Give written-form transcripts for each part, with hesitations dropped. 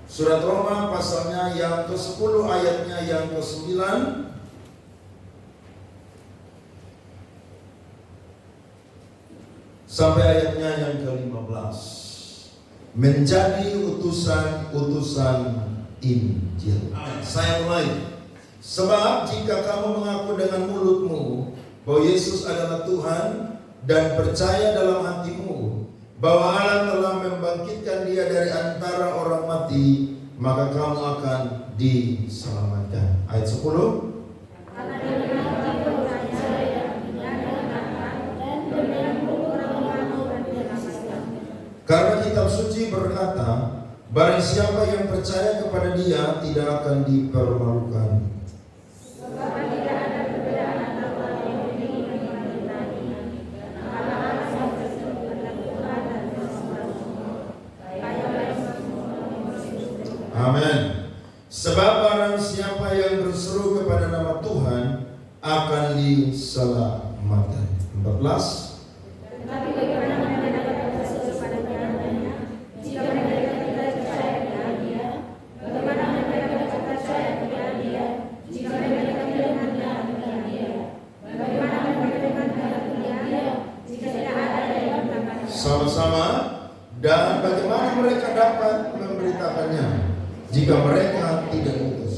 Surat Roma pasalnya yang ke-10 ayatnya yang ke-9 sampai ayatnya yang ke-15. Menjadi utusan-utusan Injil. Saya mulai. Sebab jika kamu mengaku dengan mulutmu bahwa Yesus adalah Tuhan dan percaya dalam hatimu bahwa Allah telah membangkitkan Dia dari antara orang mati, maka kamu akan diselamatkan. Ayat 10. Karena kitab suci berkata, barang siapa yang percaya kepada Dia tidak akan dipermalukan. Amin. Sebab barang siapa yang berseru kepada nama Tuhan akan diselamatkan. 14. Sama-sama. Dan bagaimana mereka dapat memberitakannya jika mereka tidak utus?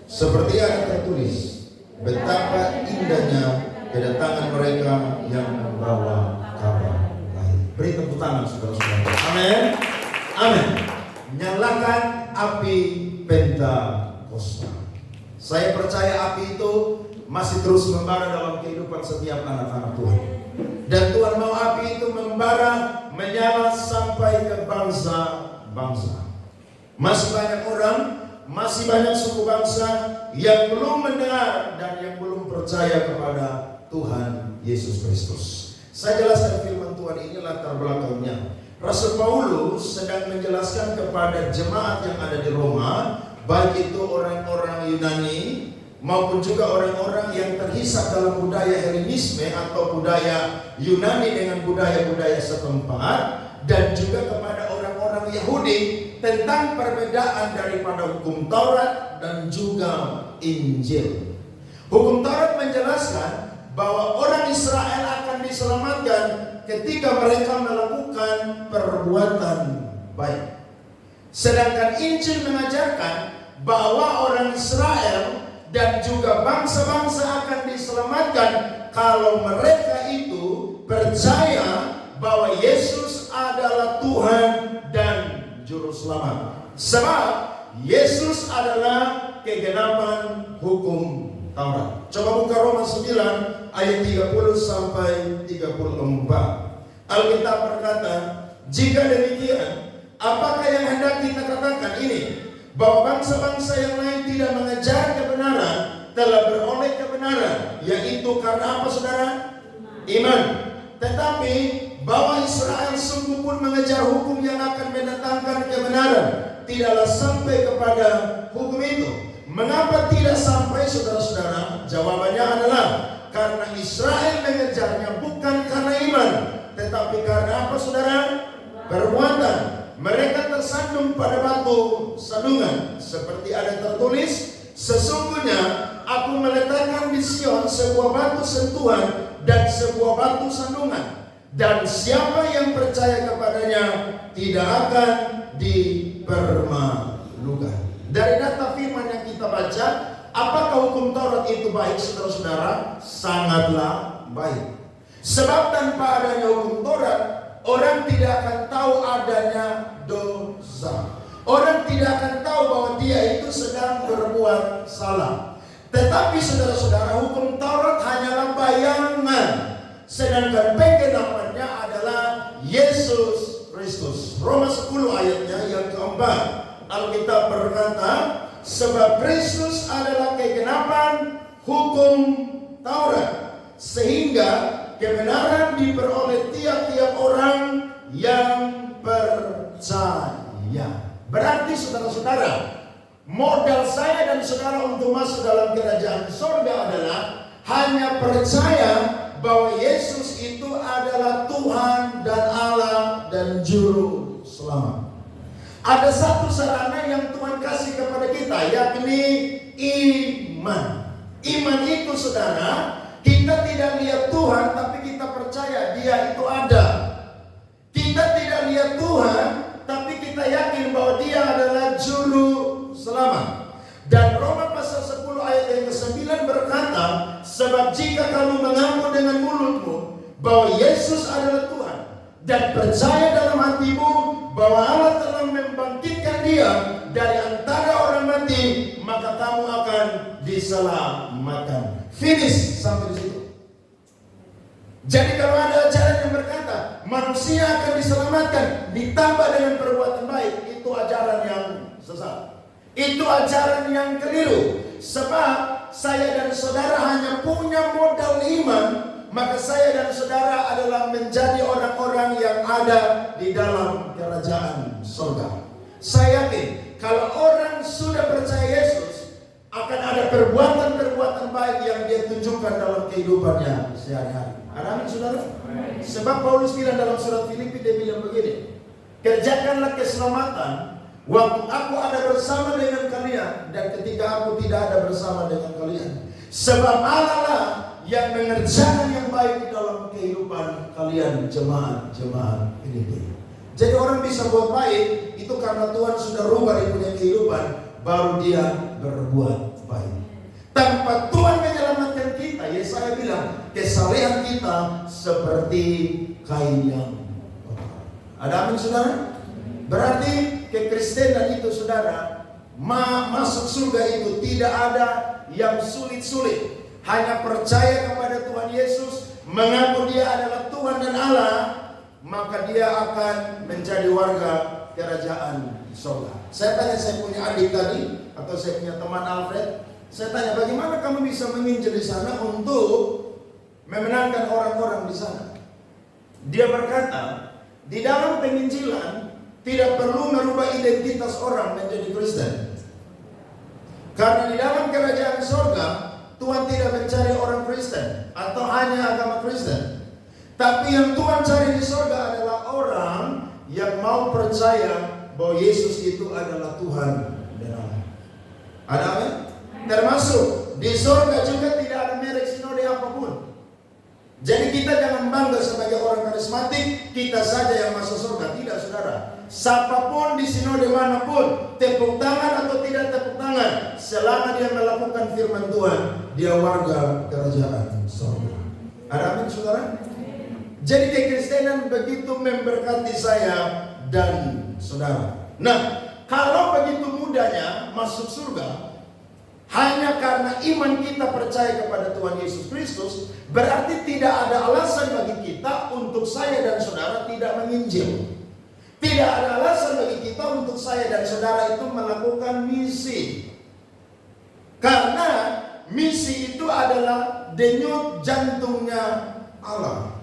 Seperti ada tertulis, betapa indahnya kedatangan mereka yang membawa kabar baik. Beri tepuk tangan saudara-saudara. Amin. Amin. Nyalakan api Pentakosta. Saya percaya api itu masih terus membara dalam kehidupan setiap anak-anak Tuhan. Dan Tuhan mau api itu membara, menyala sampai ke bangsa-bangsa. Masih banyak orang, masih banyak suku bangsa yang belum mendengar dan yang belum percaya kepada Tuhan Yesus Kristus. Saya jelaskan firman Tuhan ini latar belakangnya. Rasul Paulus sedang menjelaskan kepada jemaat yang ada di Roma, baik itu orang-orang Yunani maupun juga orang-orang yang terhisap dalam budaya Helenisme atau budaya Yunani dengan budaya-budaya setempat, dan juga kepada orang-orang Yahudi tentang perbedaan daripada hukum Taurat dan juga Injil. Hukum Taurat menjelaskan bahwa orang Israel akan diselamatkan ketika mereka melakukan perbuatan baik. Sedangkan Injil mengajarkan bahwa orang Israel dan juga bangsa-bangsa akan diselamatkan kalau mereka itu percaya bahwa Yesus adalah Tuhan dan Juru Selamat. Sebab Yesus adalah kegenapan hukum Taurat. Coba buka Roma 9 ayat 30 sampai 34. Alkitab berkata, jika demikian, apakah yang hendak kita katakan ini? Bahwa bangsa-bangsa yang lain tidak mengejar kebenaran telah beroleh kebenaran, yaitu karena apa saudara? Iman. Tetapi bahwa Israel sungguh pun mengejar hukum yang akan mendatangkan kebenaran, tidaklah sampai kepada hukum itu. Mengapa tidak sampai saudara-saudara? Jawabannya adalah karena Israel mengejarnya bukan karena iman, tetapi karena apa saudara? Perbuatan. Mereka tersandung pada batu sandungan, seperti ada tertulis, sesungguhnya aku meletakkan di Sion sebuah batu sentuhan dan sebuah batu sandungan, dan siapa yang percaya kepadanya tidak akan dipermalukan. Dari data firman yang kita baca, apakah hukum Taurat itu baik saudara-saudara? Sangatlah baik. Sebab tanpa adanya hukum Taurat, orang tidak akan tahu adanya dosa. Orang tidak akan tahu bahwa dia itu sedang berbuat salah. Tetapi saudara-saudara, hukum Taurat hanyalah bayangan, sedangkan penggenapannya adalah Yesus Kristus. Roma 10 ayatnya yang keempat, Alkitab berkata, sebab Kristus adalah kegenapan hukum Taurat, sehingga kebenaran diperoleh tiap-tiap orang yang percaya. Berarti saudara-saudara, modal saya dan saudara untuk masuk dalam kerajaan surga adalah hanya percaya bahwa Yesus itu adalah Tuhan dan Allah dan Juru Selamat. Ada satu sarana yang kita, yakni iman. Iman itu saudara, kita tidak lihat Tuhan, tapi kita percaya Dia itu ada. Kita tidak lihat Tuhan, tapi kita yakin bahwa Dia adalah juru selamat. Dan Roma pasal 10 ayat yang ke-9 berkata, sebab jika kamu mengaku dengan mulutmu bahwa Yesus adalah Tuhan, dan percaya dalam hatimu bahwa Allah telah membangkitkan Dia dari antara orang mati, maka kamu akan diselamatkan. Finish sampai di situ. Jadi kalau ada ajaran yang berkata manusia akan diselamatkan ditambah dengan perbuatan baik, itu ajaran yang sesat. Itu ajaran yang keliru. Sebab saya dan saudara hanya punya modal iman, maka saya dan saudara adalah menjadi orang-orang yang ada di dalam kerajaan surga. Saya yakin kalau orang sudah percaya Yesus, akan ada perbuatan-perbuatan baik yang dia tunjukkan dalam kehidupannya sehari-hari. Amin, saudara? Sebab Paulus bilang dalam surat Filipi, dia bilang begini, kerjakanlah keselamatan waktu aku ada bersama dengan kalian dan ketika aku tidak ada bersama dengan kalian. Sebab Allah lah yang mengerjakan yang baik di dalam kehidupan kalian, jemaat-jemaat ini. Jadi orang bisa buat baik itu karena Tuhan sudah rubah dia punya kehidupan, baru dia berbuat baik. Tanpa Tuhan menyelamatkan kita, Yesaya bilang kesalehan kita seperti kain yang kotor. Ada amin, saudara? Berarti kekristenan itu, saudara, masuk surga itu tidak ada yang sulit-sulit. Hanya percaya kepada Tuhan Yesus, mengaku Dia adalah Tuhan dan Allah, maka dia akan menjadi warga kerajaan surga. Saya tanya, saya punya adik tadi, atau saya punya teman Alfred, saya tanya, bagaimana kamu bisa menginjil di sana untuk memenangkan orang-orang di sana? Dia berkata, di dalam penginjilan tidak perlu merubah identitas orang menjadi Kristen. Karena di dalam kerajaan surga Tuhan tidak mencari orang Kristen atau hanya agama Kristen. Tapi yang Tuhan cari di surga adalah orang yang mau percaya bahwa Yesus itu adalah Tuhan dan Allah. Ada amin? Termasuk di surga juga tidak ada merek sinode apapun. Jadi kita jangan bangga sebagai orang karismatik, kita saja yang masuk surga. Tidak, saudara. Siapapun di sinode manapun, tepuk tangan atau tidak tepuk tangan, selama dia melakukan firman Tuhan, dia warga kerajaan surga. Ada amin, saudara? Jadi kekristenan begitu memberkati saya dan saudara. Nah, kalau begitu mudahnya masuk surga hanya karena iman kita percaya kepada Tuhan Yesus Kristus, berarti tidak ada alasan bagi kita untuk saya dan saudara tidak menginjil. Tidak ada alasan bagi kita untuk saya dan saudara itu melakukan misi. Karena misi itu adalah denyut jantungnya Allah.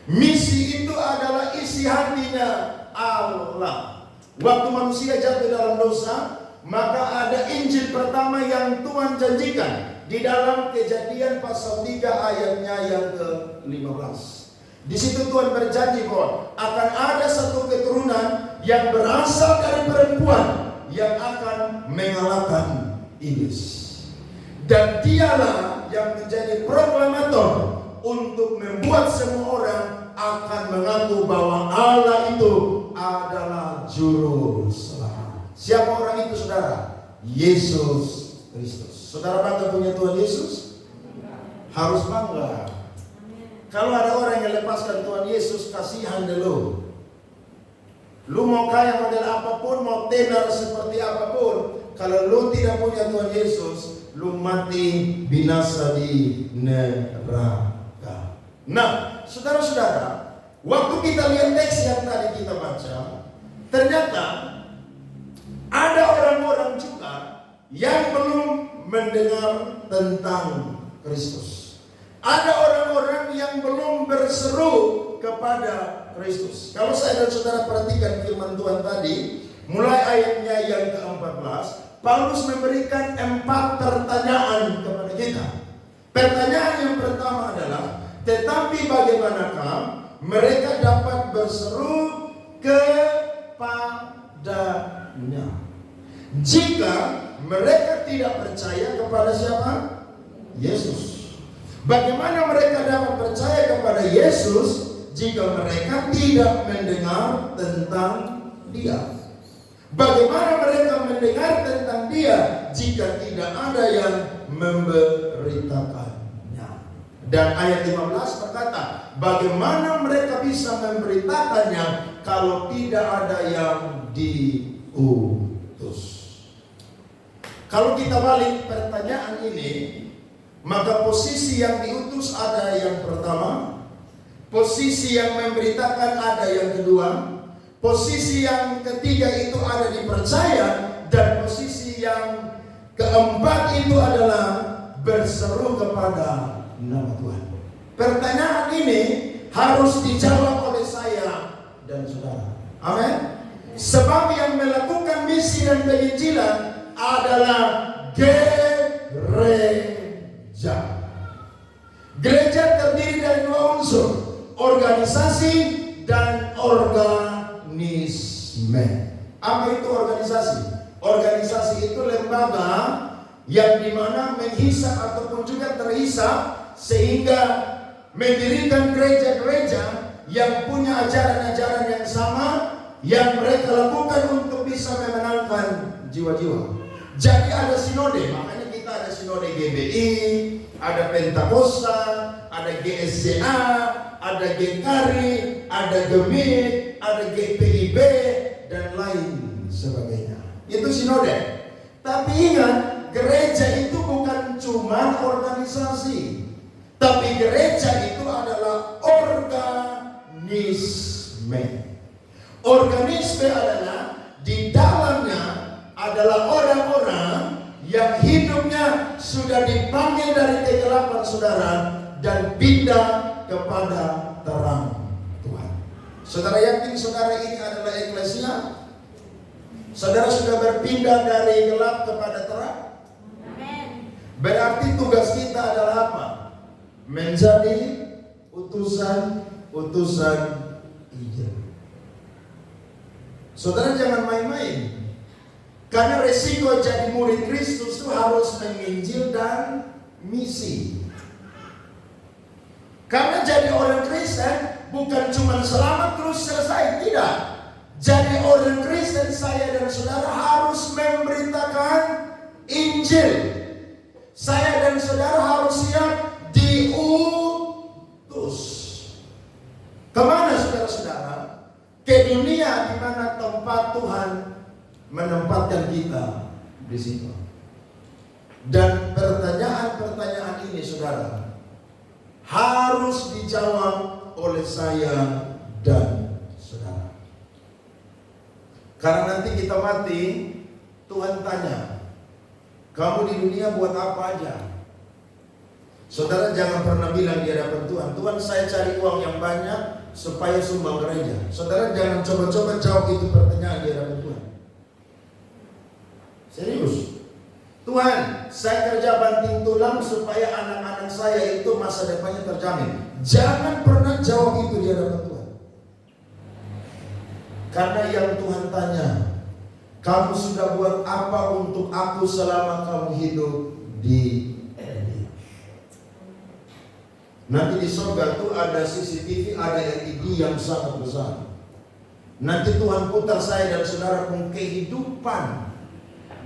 Misi itu adalah isi hatinya Allah. Waktu manusia jatuh dalam dosa, maka ada Injil pertama yang Tuhan janjikan di dalam Kejadian pasal 3 ayatnya yang ke-15. Di situ Tuhan berjanji bahwa akan ada satu keturunan yang berasal dari perempuan yang akan mengalahkan iblis. Dan dialah yang menjadi proklamator untuk membuat semua orang akan mengaku bahwa Allah itu adalah juru selamat. Siapa orang itu, saudara? Yesus Kristus. Saudara bangga punya Tuhan Yesus? Harus bangga. Kalau ada orang yang lepaskan Tuhan Yesus, kasihan deh lu. Lu mau kaya model apapun, mau tenar seperti apapun, kalau lu tidak punya Tuhan Yesus, lu mati binasa di neraka. Nah, saudara-saudara, waktu kita lihat teks yang tadi kita baca, ternyata ada orang-orang juga yang belum mendengar tentang Kristus. Ada orang-orang yang belum berseru kepada Kristus. Kalau saya dan saudara perhatikan firman Tuhan tadi, mulai ayatnya yang ke-14, Paulus memberikan 4 pertanyaan kepada kita. Pertanyaan yang pertama adalah, tetapi bagaimanakah mereka dapat berseru kepadanya? Jika mereka tidak percaya kepada siapa? Yesus. Bagaimana mereka dapat percaya kepada Yesus jika mereka tidak mendengar tentang Dia? Bagaimana mereka mendengar tentang Dia jika tidak ada yang memberitakannya? Dan ayat 15 berkata, bagaimana mereka bisa memberitakannya kalau tidak ada yang diutus? Kalau kita balik pertanyaan ini, maka posisi yang diutus ada yang pertama, posisi yang memberitakan ada yang kedua, posisi yang ketiga itu ada dipercaya, dan posisi yang keempat itu adalah berseru kepada nama Tuhan. Pertanyaan ini harus dijawab oleh saya dan saudara. Amin. Sebab yang melakukan misi dan penginjilan adalah gereja. Gereja terdiri dari dua unsur, organisasi dan organisme. Apa itu organisasi? Organisasi itu lembaga yang dimana menghisap ataupun juga terhisap sehingga mendirikan gereja-gereja yang punya ajaran-ajaran yang sama yang mereka lakukan untuk bisa memenangkan jiwa-jiwa. Jadi ada sinode, makanya kita ada sinode GBI, ada Pentakosta, ada GSCA, ada GKRI, ada GEMIT, ada GPIB, dan lain sebagainya. Itu sinode. Tapi ingat, gereja itu bukan cuma organisasi, tapi gereja itu adalah organisme. Organisme adalah di dalamnya adalah orang-orang yang hidupnya sudah dipanggil dari kegelapan saudara dan pindah kepada terang Tuhan. Saudara yakin saudara ini adalah eklesia? Saudara sudah berpindah dari gelap kepada terang? Amen. Berarti tugas kita adalah apa? Menjadi utusan Injil. Saudara jangan main-main. Karena resiko jadi murid Kristus itu harus menginjil dan misi. Karena jadi orang Kristen bukan cuma selamat terus selesai, tidak. Jadi orang Kristen saya dan saudara harus memberitakan Injil. Saya dan saudara harus siap diutus. Kemana saudara-saudara? Ke dunia di mana tempat Tuhan menempatkan kita di situ. Dan pertanyaan-pertanyaan ini saudara harus dijawab oleh saya dan saudara. Karena nanti kita mati, Tuhan tanya, kamu di dunia buat apa aja? Saudara jangan pernah bilang di hadapan Tuhan, Tuhan saya cari uang yang banyak supaya sumbang gereja. Saudara jangan coba-coba jawab itu pertanyaan di hadapan Tuhan. Serius. Tuhan, saya kerja banting tulang supaya anak-anak saya itu masa depannya terjamin. Jangan pernah jawab itu di hadapan Tuhan. Karena yang Tuhan tanya, kamu sudah buat apa untuk aku selama kamu hidup di ini? Nanti di surga itu ada CCTV, ada LED yang sangat besar. Nanti Tuhan putar saya dan saudara pun kehidupan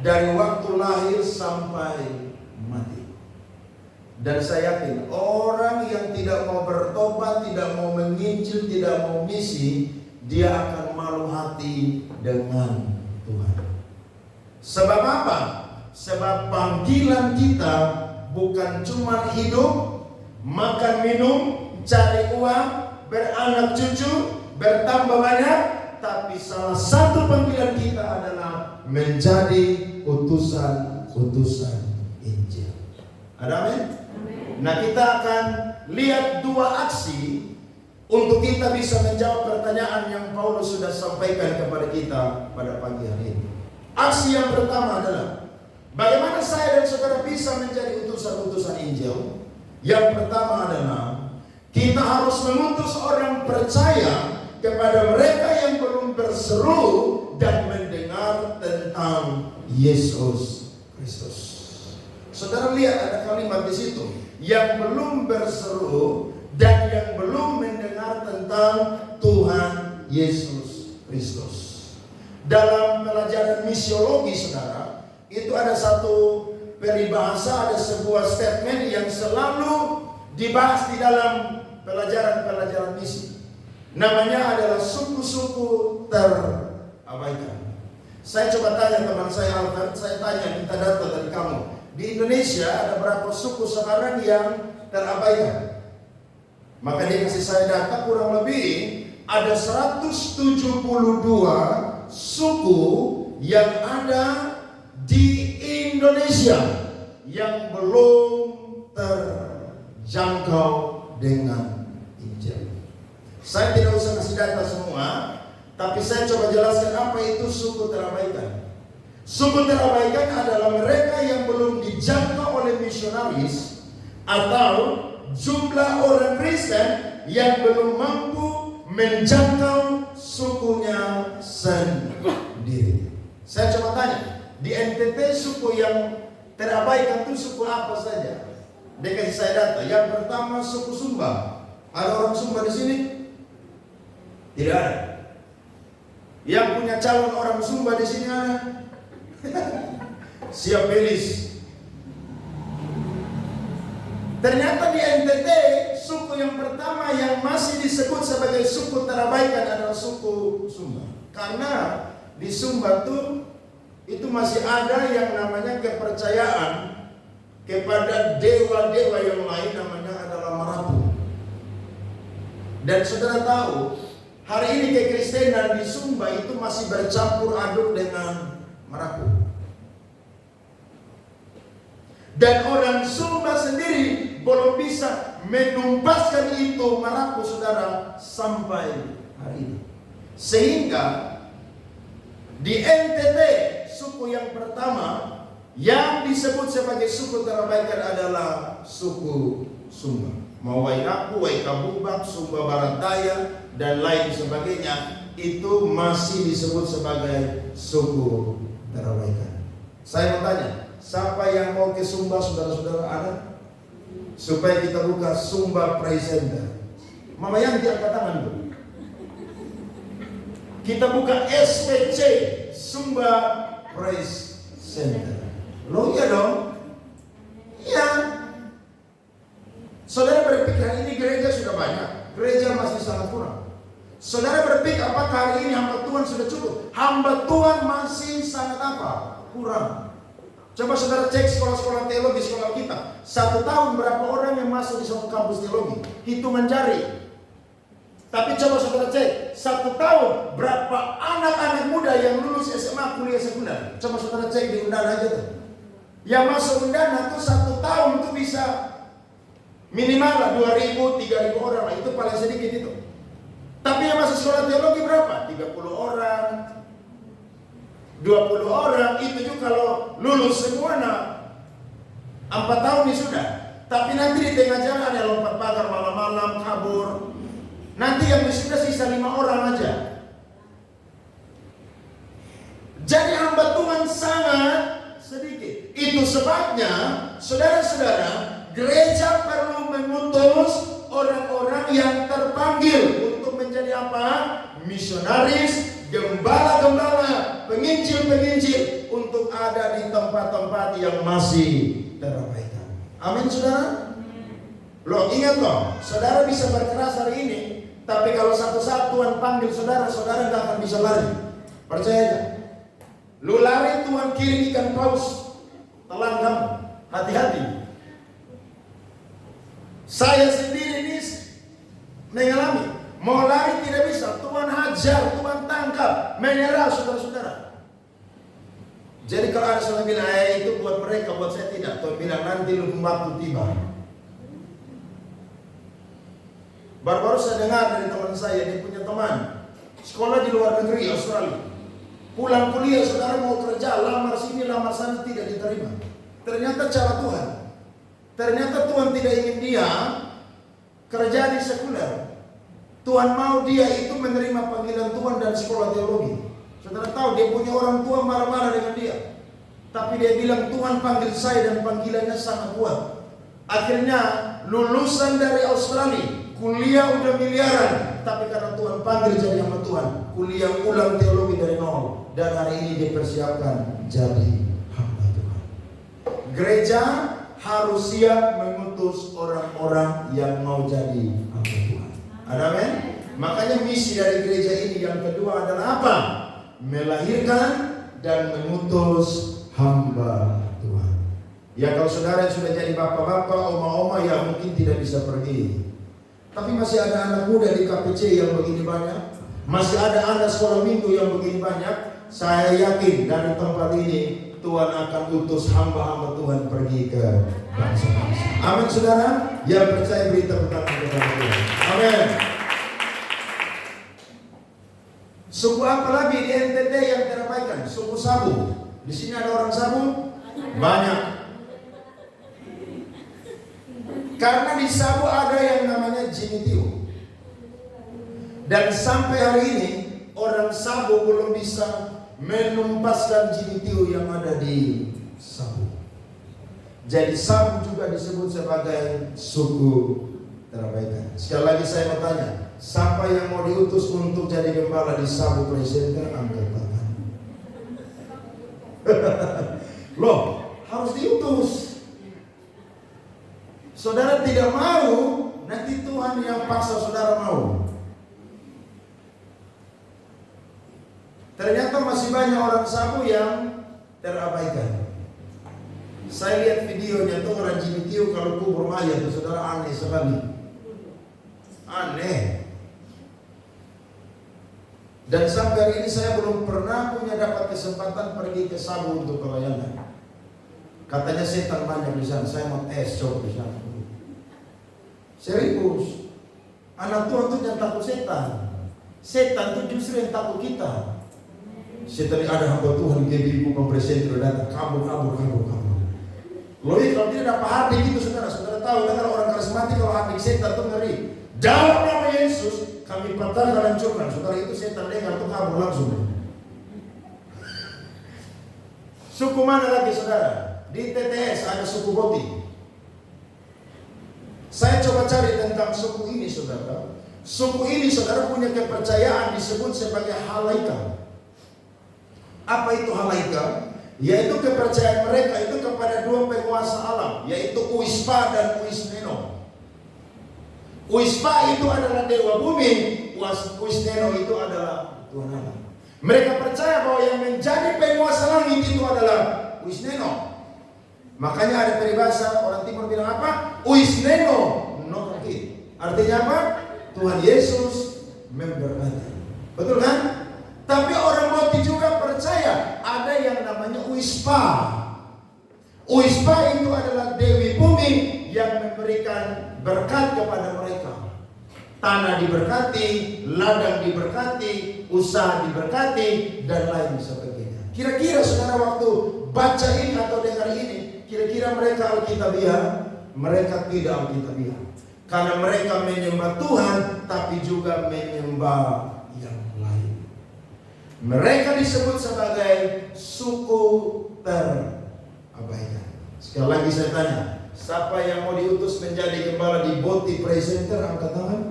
dari waktu lahir sampai mati. Dan saya yakin orang yang tidak mau bertobat, tidak mau menginjil, tidak mau misi, dia akan malu hati dengan Tuhan. Sebab apa? Sebab panggilan kita bukan cuma hidup, makan minum, cari uang, beranak cucu, bertambah banyak, tapi salah satu panggilan kita adalah menjadi utusan Injil. Ada amin? Nah, kita akan lihat dua aksi untuk kita bisa menjawab pertanyaan yang Paulus sudah sampaikan kepada kita pada pagi hari ini. Aksi yang pertama adalah bagaimana saya dan saudara bisa menjadi utusan-utusan Injil. Yang pertama adalah kita harus mengutus orang percaya kepada mereka yang belum berseru dan mendengar mendengar tentang Yesus Kristus. Saudara lihat ada kalimat di situ, yang belum berseru dan yang belum mendengar tentang Tuhan Yesus Kristus. Dalam pelajaran misiologi, saudara, itu ada satu peribahasa, ada sebuah statement yang selalu dibahas di dalam pelajaran misi. Namanya adalah suku-suku terabaikan. Saya coba tanya teman saya Albert, saya tanya, minta data dari kamu. Di Indonesia ada berapa suku sekarang yang terabaikan? Maka dia kasih saya data, kurang lebih ada 172 suku yang ada di Indonesia yang belum terjangkau dengan Injil. Saya tidak usah kasih data semua, tapi saya coba jelaskan apa itu suku terabaikan. Suku terabaikan adalah mereka yang belum dijangkau oleh misionaris atau jumlah orang Kristen yang belum mampu menjangkau sukunya sendiri. Saya coba tanya, di NTT suku yang terabaikan itu suku apa saja? Dia kasih saya data. Yang pertama suku Sumba. Ada orang Sumba di sini? Tidak ada. Yang punya calon orang Sumba di sini ada? Siap belis. Ternyata di NTT suku yang pertama yang masih disebut sebagai suku terabaikan adalah suku Sumba. Karena di Sumba itu masih ada yang namanya kepercayaan kepada dewa-dewa yang lain, namanya adalah Marapu. Dan saudara tahu, hari ini kekristenan di Sumba itu masih bercampur aduk dengan Marapu. Dan orang Sumba sendiri belum bisa menumpaskan itu Marapu, saudara, sampai hari ini. Sehingga di NTT suku yang pertama yang disebut sebagai suku terabaikan adalah suku Sumba. Mau Wainaku, Waikabubak, Sumba Barat Daya dan lain sebagainya, itu masih disebut sebagai suku terabaikan. Saya mau tanya, siapa yang mau ke Sumba, saudara-saudara ada? Supaya kita buka Sumba Praise Center. Mama Yanti angkat tangan dulu. Kita buka SPC, Sumba Praise Center. Loh iya dong? Iya. Saudara berpikir hari ini gereja sudah banyak, gereja masih sangat kurang. Saudara berpikir apakah hari ini hamba Tuhan sudah cukup? Hamba Tuhan masih sangat apa? Kurang. Coba saudara cek sekolah-sekolah teologi, sekolah kita. 1 tahun berapa orang yang masuk di satu kampus teologi? Hitungan jari. Tapi coba saudara cek, 1 tahun berapa anak-anak muda yang lulus SMA, kuliah sekunder? Coba saudara cek di Undana aja tuh. Yang masuk Undana tuh 1 tahun tuh bisa minimal lah 2.000, 3.000 orang lah. Itu paling sedikit itu. Tapi yang masuk sekolah teologi berapa? 30 orang, 20 orang. Itu juga kalau lulus semua 4 tahun ini sudah. Tapi nanti di tengah jalan ada lompat pagar malam-malam, kabur. Nanti yang sudah sisa 5 orang aja. Jadi hamba Tuhan sangat sedikit. Itu sebabnya, saudara-saudara, gereja perlu mengutus orang-orang yang terpanggil untuk menjadi apa? Misionaris, gembala-gembala, penginjil-penginjil, untuk ada di tempat-tempat yang masih terabaikan. Amin, saudara? Loh, ingat loh, saudara bisa berkeras hari ini, tapi kalau satu-satu Tuhan panggil saudara, saudara gak akan bisa lari. Percaya gak? Lu lari, Tuhan kirim ikan paus telan kamu. Hati-hati. Saya sendiri ini mengalami, mau lari tidak bisa, Tuhan hajar, Tuhan tangkap, menyerah saudara-saudara. Jadi kalau ada seorang bilang, itu buat mereka, buat saya tidak. Tuhan bilang, nanti lu waktu tiba. Baru-baru saya dengar dari teman saya, dia punya teman sekolah di luar negeri, Australia. Pulang kuliah, saudara mau kerja, lamar sini, lamar sana, tidak diterima. Ternyata cara Tuhan. Ternyata Tuhan tidak ingin dia kerja di sekuler. Tuhan mau dia itu menerima panggilan Tuhan dan sekolah teologi. Saudara tahu dia punya orang tua marah-marah dengan dia. Tapi dia bilang Tuhan panggil saya dan panggilannya sangat kuat. Akhirnya lulusan dari Australia, kuliah udah miliaran. Tapi karena Tuhan panggil jadi hamba Tuhan, kuliah ulang teologi dari nol. Dan hari ini dipersiapkan jadi hamba Tuhan. Gereja harus siap mengutus orang-orang yang mau jadi hamba Tuhan. Amin. Makanya misi dari gereja ini yang kedua adalah apa? Melahirkan dan mengutus hamba Tuhan. Ya kalau saudara yang sudah jadi bapak-bapak, oma-oma ya mungkin tidak bisa pergi. Tapi masih ada anak muda di KPC yang begini banyak. Masih ada anak sekolah minggu yang begini banyak. Saya yakin dari tempat ini Tuhan akan utus hamba-hamba Tuhan pergi ke bangsa-bangsa. Amin saudara. Yang percaya berita pertama kepada Tuhan. Amin. Suku apa lagi di NTT yang terabaikan? Suku Sabu. Di sini ada orang Sabu? Banyak. Karena di Sabu ada yang namanya Jinitiu. Dan sampai hari ini orang Sabu belum bisa menumpaskan Jinitiu yang ada di Sabu. Jadi Sabu juga disebut sebagai suku terabaikan. Sekali lagi saya mau tanya, siapa yang mau diutus untuk jadi gembala di Sabu Presenter? Angkat tangan. Loh, harus diutus. Saudara tidak mau, nanti Tuhan yang paksa saudara mau. Ternyata masih banyak orang Sabu yang terabaikan. Saya lihat videonya tuh orang Jinitiu kalau kubur mayat, saudara, aneh sekali. Aneh. Dan sampai hari ini saya belum pernah punya dapat kesempatan pergi ke Sabu untuk pelayanan. Katanya setan banyak di sana. Saya mau tes coba di sana. Serius. Anak Tuhan tuh jangan takut setan. Setan tuh justru yang takut kita. Setan ada hamba Tuhan GBI bukan presenter datang kabur. Loh kalau tidak dapat hati gitu saudara tahu kan orang karismatik kalau hati setan tuh ngeri. Dalam nama Yesus kami patahkan dan hancurkan. Saudara itu setan dengar tuh kabur langsung. Suku mana lagi saudara? Di TTS ada suku Boti. Saya coba cari tentang suku ini saudara. Suku ini saudara punya kepercayaan disebut sebagai halaika. Apa itu halaika? Yaitu kepercayaan mereka itu kepada dua penguasa alam, yaitu Uispa dan Uisneno. Uispa itu adalah dewa bumi, Uisneno itu adalah Tuhan Allah. Mereka percaya bahwa yang menjadi penguasa langit itu adalah Uisneno. Makanya ada peribahasa orang timur bilang apa? Uisneno no kaki. Artinya apa? Tuhan Yesus memberkati. Betul kan? Tapi orang Boti juga percaya ada yang namanya Uispa. Uispa itu adalah dewi bumi yang memberikan berkat kepada mereka. Tanah diberkati, ladang diberkati, usaha diberkati, dan lain sebagainya. Kira-kira saudara waktu baca ini atau dengar ini, kira-kira mereka Alkitabiah? Mereka tidak Alkitabiah. Karena mereka menyembah Tuhan, tapi juga menyembah yang lain. Mereka disebut sebagai suku terabaikan. Sekali lagi saya tanya, siapa yang mau diutus menjadi gembala di Boti Presenter? Angkat tangan.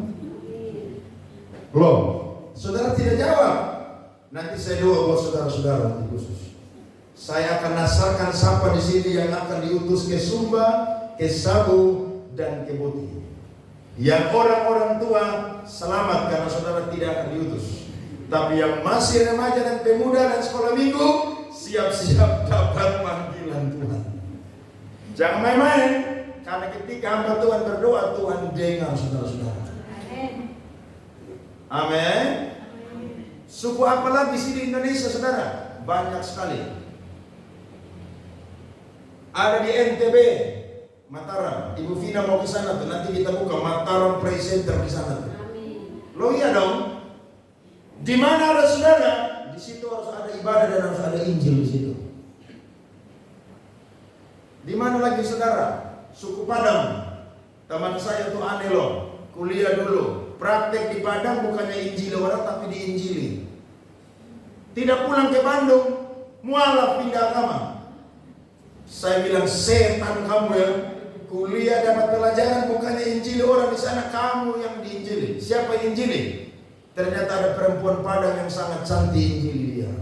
Belum. Saudara tidak jawab. Nanti saya doa buat saudara-saudara nanti khusus. Saya akan nasarkan siapa di sini yang akan diutus ke Sumba, ke Sabu, dan ke Boti. Yang orang-orang tua selamat karena saudara tidak akan diutus. Tapi yang masih remaja dan pemuda dan sekolah minggu, siap-siap dapat panggilan Tuhan. Jangan main-main, karena ketika hamba Tuhan berdoa, Tuhan dengar saudara-saudara. Amin. Suku apa lagi sih di Indonesia saudara? Banyak sekali. Ada di NTB, Mataram. Ibu Vina mau ke sana tuh, nanti kita buka Mataram Presenter di sana tuh. Loh iya dong. Di mana ada saudara, di situ harus ada ibadah dan harus ada Injil di situ. Di mana lagi saudara? Suku Padang. Teman saya tuh aneh loh, kuliah dulu. Praktek di Padang bukannya Injil orang tapi diinjili. Tidak pulang ke Bandung, mualaf pindah agama. Saya bilang, setan kamu ya. Kuliah dapat pelajaran bukannya injili orang di sana, kamu yang diinjili. Siapa yang injili? Ternyata ada perempuan Padang yang sangat cantik injili dia.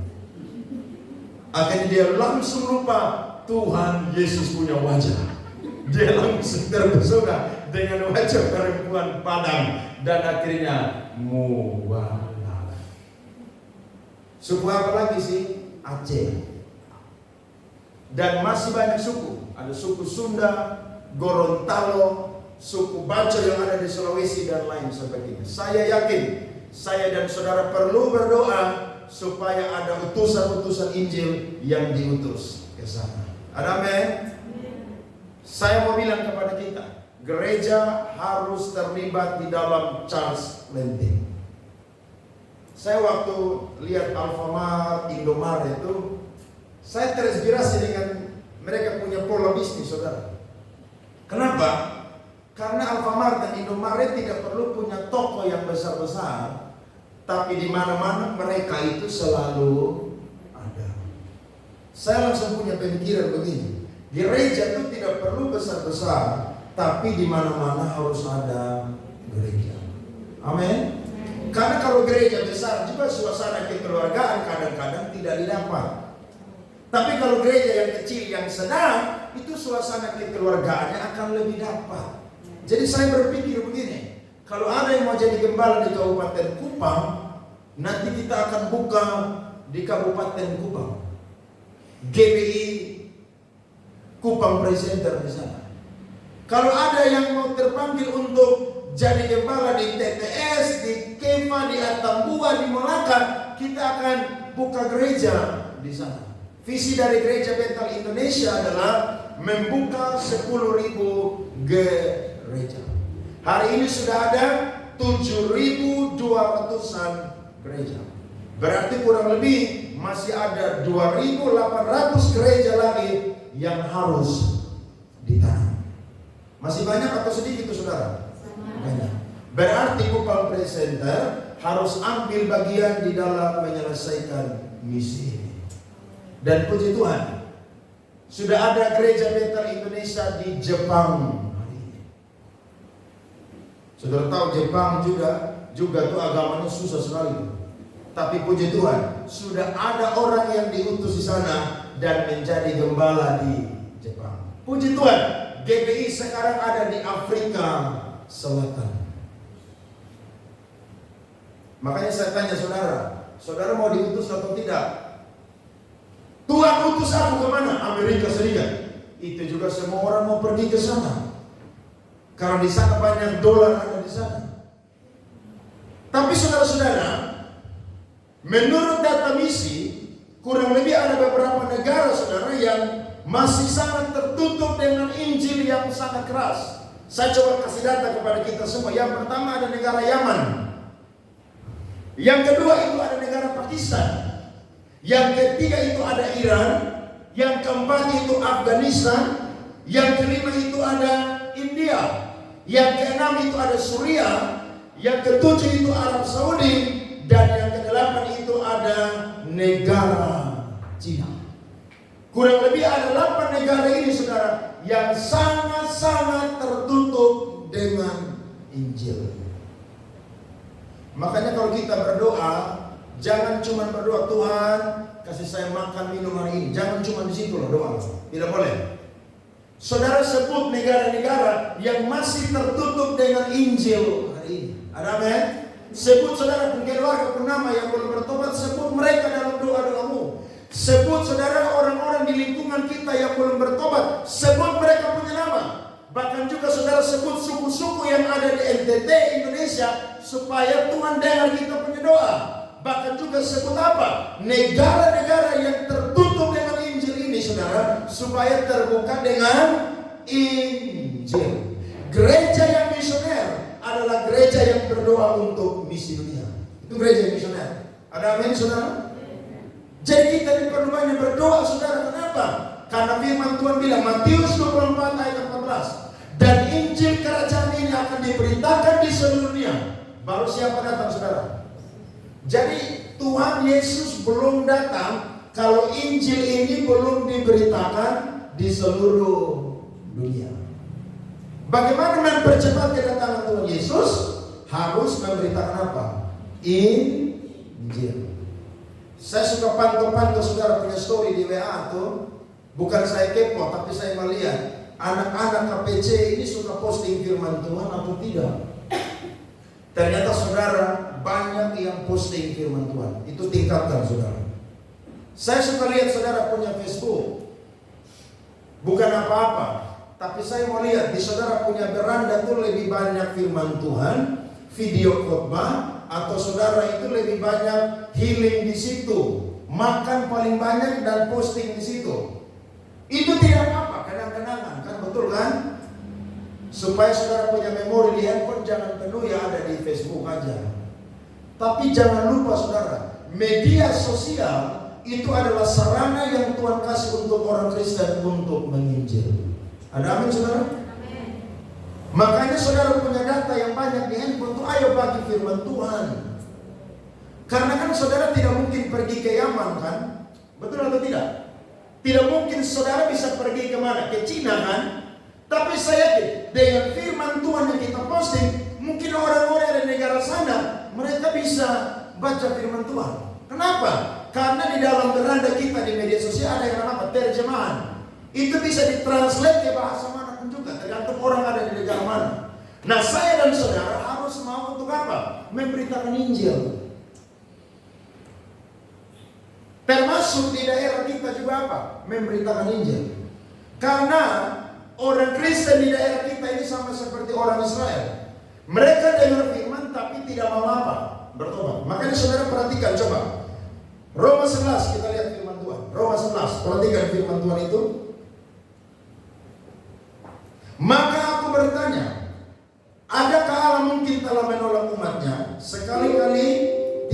Akhirnya dia langsung lupa Tuhan Yesus punya wajah. Dia langsung terpesona dengan wajah perempuan Padang dan akhirnya mualaf. Suku apa lagi sih? Aceh. Dan masih banyak suku. Ada suku Sunda, Gorontalo, suku Baco yang ada di Sulawesi dan lain sebagainya. Saya yakin saya dan saudara perlu berdoa supaya ada utusan-utusan Injil yang diutus ke sana. Ada amin? Saya mau bilang kepada kita, gereja harus terlibat di dalam Charles Lenteng. Saya waktu lihat Alfamart, Indomaret itu, saya terinspirasi dengan mereka punya pola bisnis, saudara. Kenapa? Karena Alfamart dan Indomaret tidak perlu punya toko yang besar-besar, tapi di mana-mana mereka itu selalu ada. Saya langsung punya pemikiran begini, gereja itu tidak perlu besar-besar, tapi di mana-mana harus ada gereja. Amin. Karena kalau gereja besar juga suasana kekeluargaan kadang-kadang tidak didapat. Tapi kalau gereja yang kecil yang sedang, itu suasana kekeluargaannya akan lebih dapat. Jadi saya berpikir begini, kalau ada yang mau jadi gembala di Kabupaten Kupang, nanti kita akan buka di Kabupaten Kupang, GBI Kupang Presenter di sana. Kalau ada yang mau terpanggil untuk jadi gembala di TTS, di Kema, di Atambua, di Molaka, kita akan buka gereja di sana. Visi dari Gereja Betel Indonesia adalah membuka 10.000 gereja. Hari ini sudah ada 7.200-an gereja. Berarti kurang lebih masih ada 2.800 gereja lagi yang harus ditanam. Masih banyak atau sedikit itu, saudara? Banyak. Berarti Kupang Presenter harus ambil bagian di dalam menyelesaikan misi ini. Dan puji Tuhan, sudah ada gereja Betel Indonesia di Jepang. Saudara tahu Jepang juga tuh agamanya susah sekali. Tapi puji Tuhan, sudah ada orang yang diutus di sana dan menjadi gembala di Jepang. Puji Tuhan, GBI sekarang ada di Afrika Selatan. Makanya saya tanya saudara mau diutus atau tidak? Tuhan utus aku kemana? Amerika Serikat. Itu juga semua orang mau pergi ke sana, karena di sana banyak dolar ada di sana. Tapi saudara-saudara, menurut data misi, kurang lebih ada beberapa negara saudara yang masih sangat tertutup dengan Injil yang sangat keras. Saya coba kasih data kepada kita semua. Yang pertama ada negara Yaman. Yang kedua itu ada negara Pakistan. Yang ketiga itu ada Iran. Yang keempat itu Afghanistan. Yang kelima itu ada India. Yang keenam itu ada Suriah. Yang ketujuh itu Arab Saudi. Dan yang kedelapan itu ada negara Cina. Kurang lebih ada 8 negara ini saudara yang sangat-sangat tertutup dengan Injil. Makanya kalau kita berdoa, jangan cuma berdoa, Tuhan kasih saya makan minum hari ini. Jangan cuma di situ loh doa. Tidak boleh. Saudara sebut negara-negara yang masih tertutup dengan Injil hari ini. Ada amin? Sebut saudara keluarga purnama yang belum bertobat, sebut mereka dalam doa-doamu. Sebut saudara orang-orang di lingkungan kita yang belum bertobat, sebut mereka punya nama. Bahkan juga saudara sebut suku-suku yang ada di NTT Indonesia supaya Tuhan dengar kita punya doa. Bahkan juga sebut apa? Negara-negara yang tertutup dengan Injil ini saudara, supaya terbuka dengan Injil. Gereja yang misioner adalah gereja yang berdoa untuk misi dunia. Itu gereja yang misioner. Ada amin saudara? Jadi kita diperlu banyak berdoa saudara. Kenapa? Karena firman Tuhan bilang Matius 24 ayat 14, dan Injil kerajaan ini akan diberitakan di seluruh dunia. Baru siapa datang saudara? Jadi Tuhan Yesus belum datang kalau Injil ini belum diberitakan di seluruh dunia. Bagaimana mempercepat kedatangan Tuhan Yesus? Harus memberitakan apa? Injil. Saya suka pantau-pantau saudara punya story di WA tuh. Bukan saya kepo, tapi saya melihat anak-anak KPC ini suka posting firman Tuhan atau tidak. Ternyata saudara, banyak yang posting firman Tuhan. Itu tingkatkan saudara. Saya suka lihat saudara punya Facebook. Bukan apa-apa, tapi saya mau lihat di saudara punya beranda tuh lebih banyak firman Tuhan, video khotbah, atau saudara itu lebih banyak healing di situ, makan paling banyak dan posting di situ. Itu tidak apa-apa, kenang-kenangan kan, betul kan? Supaya saudara punya memori di handphone jangan penuh ya ada di Facebook aja. Tapi jangan lupa saudara, media sosial itu adalah sarana yang Tuhan kasih untuk orang Kristen untuk menginjil. Ada amin saudara? Amin. Makanya saudara punya data yang banyak di handphone itu, ayo bagi firman Tuhan. Karena kan saudara tidak mungkin pergi ke Yaman kan? Betul atau tidak? Tidak mungkin saudara bisa pergi kemana? Ke Cina kan? Tapi saya yakin dengan firman Tuhan yang kita posting, mungkin orang-orang di negara sana mereka bisa baca firman Tuhan. Kenapa? Karena di dalam beranda kita di media sosial ada yang namanya terjemahan. Itu bisa ditranslate ke bahasa mana pun juga, tergantung orang ada di negara mana. Nah, saya dan saudara harus mau untuk apa? Memberitakan Injil. Termasuk di daerah kita juga apa? Memberitakan Injil. Karena orang Kristen di daerah kita ini sama seperti orang Israel. Mereka dengar firman tapi tidak mau apa? Bertobat. Makanya saudara perhatikan coba. Roma 11 kita lihat firman Tuhan. Roma 11, perhatikan firman Tuhan itu. Maka aku bertanya, adakah Allah mungkin telah menolak umatnya? Sekali-kali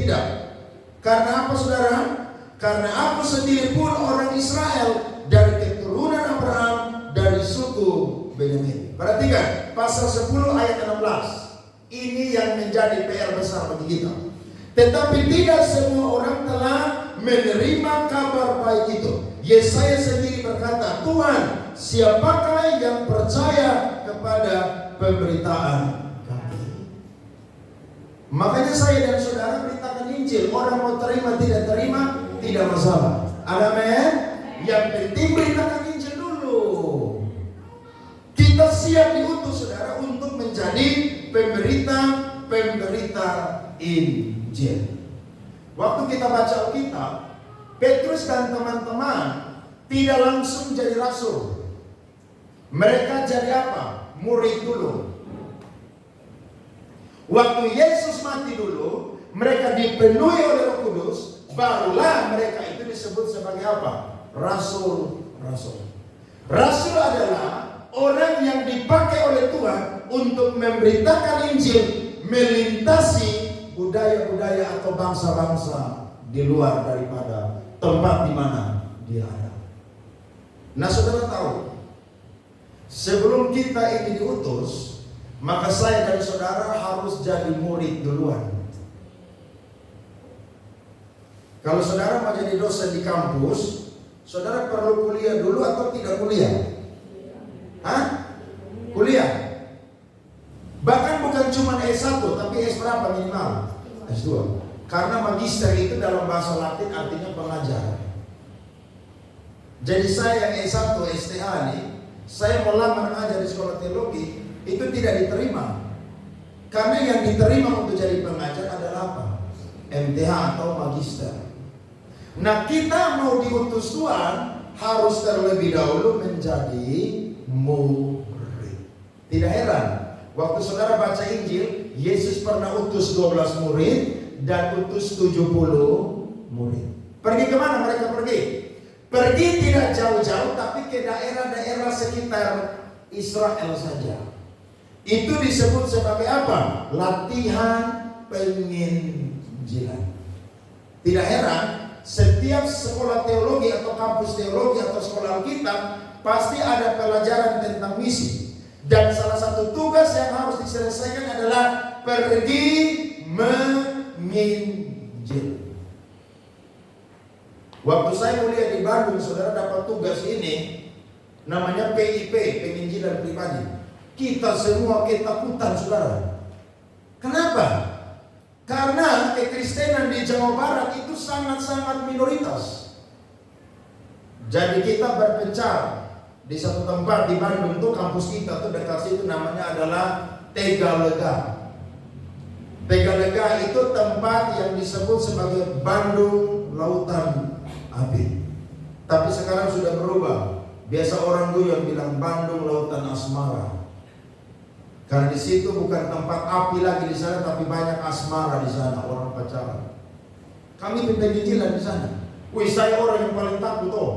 tidak. Karena apa saudara? Karena aku sendiri pun orang Israel dari keturunan Abraham dari suku Benyamin. Perhatikan pasal 10 ayat 16. Ini yang menjadi PR besar bagi kita. Tetapi tidak semua orang telah menerima kabar baik itu. Yesaya sendiri berkata, Tuhan, siapakah yang percaya kepada pemberitaan kami? Makanya saya dan saudara beritakan Injil. Orang mau terima tidak terima tidak masalah. Amin. Yang penting beritakan Injil dulu. Kita siap diutus saudara untuk menjadi pemberita Injil. Waktu kita baca Alkitab, Petrus dan teman-teman tidak langsung jadi rasul. Mereka jadi apa? Murid dulu. Waktu Yesus mati dulu, mereka dipenuhi oleh Roh Kudus, barulah mereka itu disebut sebagai apa? Rasul. Rasul adalah orang yang dipakai oleh Tuhan untuk memberitakan Injil, melintasi budaya-budaya atau bangsa-bangsa di luar daripada tempat di mana dia ada. Nah, saudara tahu, sebelum kita ini diutus, maka saya dan saudara harus jadi murid duluan. Kalau saudara mau jadi dosen di kampus, saudara perlu kuliah dulu atau tidak kuliah? Hah? Kuliah. Bahkan bukan cuma S1, tapi S berapa minimal? S2. Karena magister itu dalam bahasa Latin artinya pengajar. Jadi saya yang S1, STH nih, saya mau lamar mengajar di sekolah teologi, itu tidak diterima. Karena yang diterima untuk jadi pengajar adalah apa? MTH atau magister. Nah, kita mau diutus Tuhan harus terlebih dahulu menjadi murid. Tidak heran waktu saudara baca Injil, Yesus pernah utus 12 murid dan utus 70 murid. Pergi kemana mereka pergi? Pergi tidak jauh-jauh tapi ke daerah-daerah sekitar Israel saja. Itu disebut sebagai apa? Latihan penginjilan. Tidak heran setiap sekolah teologi atau kampus teologi atau sekolah Alkitab pasti ada pelajaran tentang misi. Dan salah satu tugas yang harus diselesaikan adalah pergi menginjil. Waktu saya kuliah di Bandung, saudara dapat tugas ini, namanya PIP, penginjilan pribadi. Kita semua ketakutan, saudara. Kenapa? Karena kekristenan di Jawa Barat itu sangat-sangat minoritas. Jadi kita berpencar di satu tempat di Bandung tuh, kampus kita tuh dekat situ, namanya adalah Tegalega. Tegalega itu tempat yang disebut sebagai Bandung Lautan Api. Tapi sekarang sudah berubah. Biasa orang guyon bilang Bandung Lautan Asmara. Karena di situ bukan tempat api lagi di sana, tapi banyak asmara di sana, orang pacaran. Kami penginjilan di sana. Wih, saya orang yang paling takut tuh.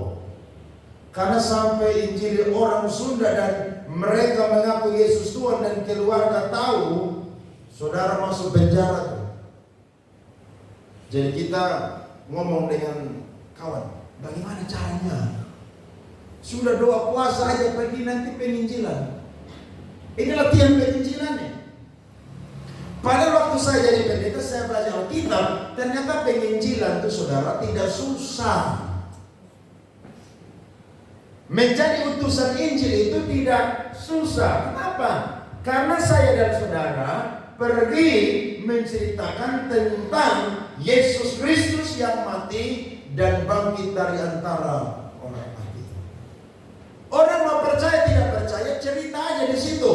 Karena sampai injil orang Sunda dan mereka mengaku Yesus Tuhan dan keluarga tahu, saudara masuk penjara tuh. Jadi kita ngomong dengan kawan, bagaimana caranya? Sudah doa puasa aja pergi nanti penginjilan. Ini latihan penginjilannya. Pada waktu saya jadi pendeta, saya belajar Alkitab, ternyata penginjilan itu, saudara, tidak susah. Menjadi utusan Injil itu tidak susah. Kenapa? Karena saya dan saudara pergi menceritakan tentang Yesus Kristus yang mati dan bangkit dari antara orang mati. Orang mau percaya tidak percaya, cerita aja di situ.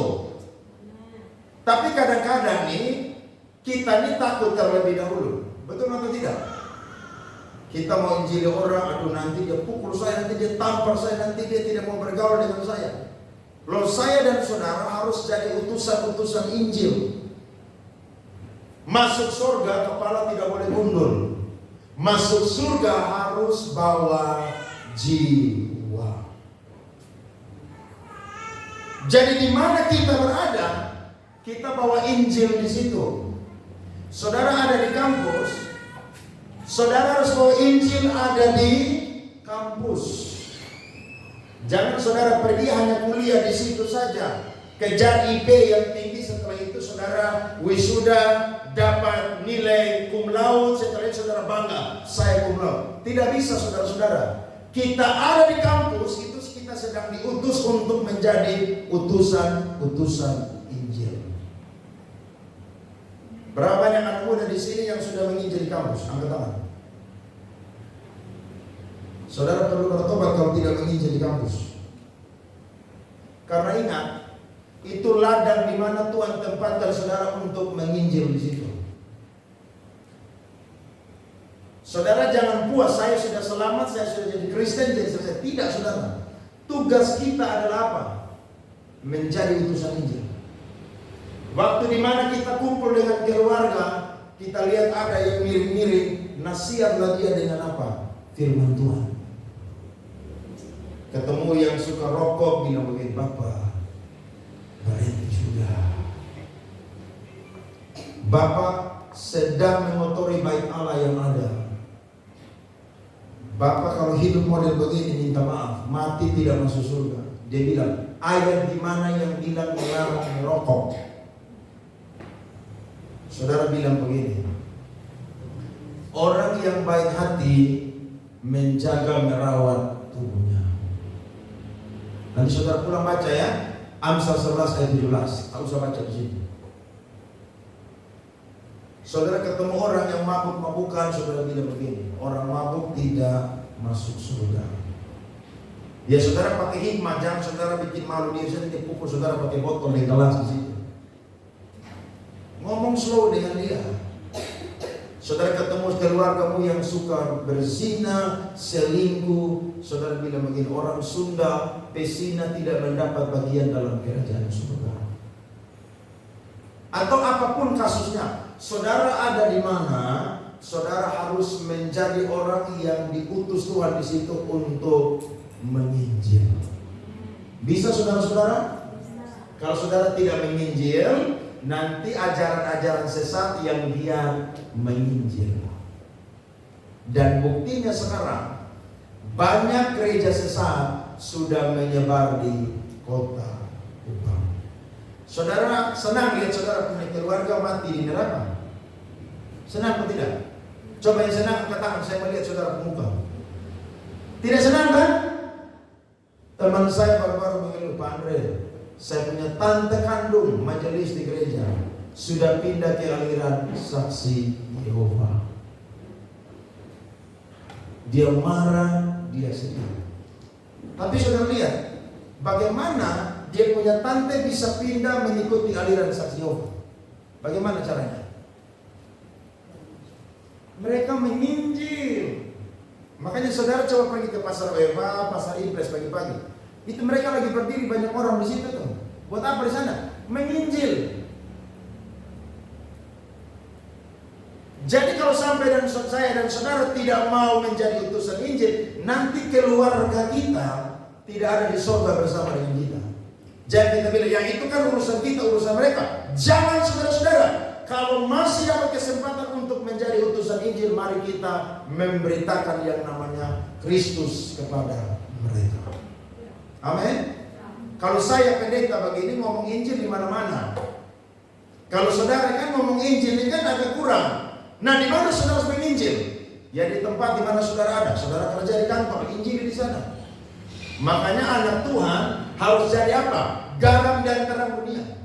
Tapi kadang-kadang nih kita nih takut terlebih dahulu. Betul atau tidak? Kita mau injili orang, aduh nanti dia pukul saya, nanti dia tampar saya, nanti dia tidak mau bergaul dengan saya. Loh, saya dan saudara harus jadi utusan-utusan Injil. Masuk surga kepala tidak boleh gundul. Masuk surga harus bawa jiwa. Jadi di mana kita berada, kita bawa Injil di situ. Saudara ada di kampus, saudara harus bawa Injil ada di kampus. Jangan saudara pergi hanya kuliah di situ saja, kejar IP yang tinggi, setelah itu saudara wisuda dapat nilai cum laude, setelah itu saudara bangga, saya cum laude. Tidak bisa saudara-saudara. Kita ada di kampus itu kita sedang diutus untuk menjadi utusan-utusan Injil. Berapa banyak anak muda di sini yang sudah menginjil di kampus? Angkat tangan. Saudara perlu bertobat kalau tidak menginjil di kampus. Karena ingat, itu ladang di mana Tuhan tempatkan saudara untuk menginjil di situ. Saudara jangan puas, saya sudah selamat, saya sudah jadi Kristen, jadi selesai. Tidak, saudara. Tugas kita adalah apa? Menjadi utusan Injil. Waktu di mana kita kumpul dengan keluarga, kita lihat ada yang mirip-mirip, nasihatlah dia dengan apa? Firman Tuhan. Ketemu yang suka rokok, bilang begini, Bapak, berhenti sudah. Bapak sedang mengotori bait Allah yang ada. Bapak kalau hidup model begini, minta maaf, mati tidak masuk surga. Dia bilang, ayat di mana yang bilang melarang merokok? Saudara bilang begini, orang yang baik hati menjaga merawat tubuhnya. Nanti saudara pulang baca ya, Amsal 11 ayat 17. Aku usah baca di sini. Saudara ketemu orang yang mabuk-mabukan, saudara bilang begini, orang mabuk tidak masuk surga. Ya saudara pakai hikmah, jangan saudara bikin malu diri sendiri, dia pukul saudara pakai botol di kelas di situ. Ngomong slow dengan dia. Saudara ketemu keluargamu yang suka berzina, selingkuh, saudara bilang begini, orang Sunda pesina tidak mendapat bagian dalam kerajaan surga. Atau apapun kasusnya, saudara ada di mana, saudara harus menjadi orang yang diutus Tuhan di situ untuk menginjil. Bisa saudara-saudara? Kalau saudara tidak menginjil, nanti ajaran-ajaran sesat yang dia menginjil. Dan buktinya sekarang banyak gereja sesat sudah menyebar di kota Kupang. Saudara senang lihat saudara punya keluarga mati di neraka? Senang atau tidak? Coba yang senang angkat tangan, saya melihat saudara muka. Tidak senang kan? Teman saya baru-baru mengeluh, Pak Andre, saya punya tante kandung majelis di gereja sudah pindah ke aliran Saksi Yehova. Dia marah, dia sedih. Tapi sudah lihat bagaimana dia punya tante bisa pindah mengikuti aliran Saksi Yehova. Bagaimana caranya? Mereka menginjil. Makanya saudara coba pergi ke pasar Wema, pasar Impres pagi-pagi. Itu mereka lagi berdiri banyak orang di situ tuh. Buat apa di sana? Menginjil. Jadi kalau sampai dan saya dan saudara tidak mau menjadi utusan Injil, nanti keluarga kita tidak ada di surga bersama dengan kita. Jangan kita bilang, yang itu kan urusan kita, urusan mereka. Jangan saudara-saudara. Kalau masih dapat kesempatan untuk menjadi utusan Injil, mari kita memberitakan yang namanya Kristus kepada mereka. Amin. Kalau saya pendeta begini ngomong Injil di mana-mana. Kalau saudara kan ngomong Injil ini kan agak kurang. Nah, di mana saudara harus menginjil? Ya di tempat di mana saudara ada. Saudara kerja di kantor, injil di sana. Makanya anak Tuhan harus jadi apa? Garam dan terang dunia.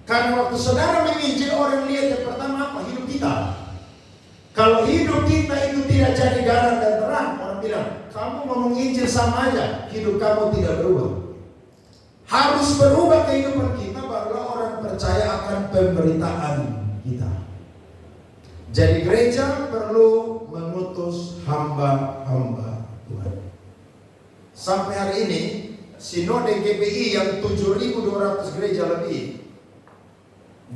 Karena waktu saudara menginjil, orang lihat yang pertama apa? Hidup kita. Kalau hidup kita itu tidak jadi garam dan terang, orang bilang, kamu ngomong injil sama aja, hidup kamu tidak berubah. Harus berubah kehidupan kita, barulah orang percaya akan pemberitaan kita. Jadi gereja perlu mengutus hamba-hamba Tuhan. Sampai hari ini Sinode GPI yang 7.200 gereja lebih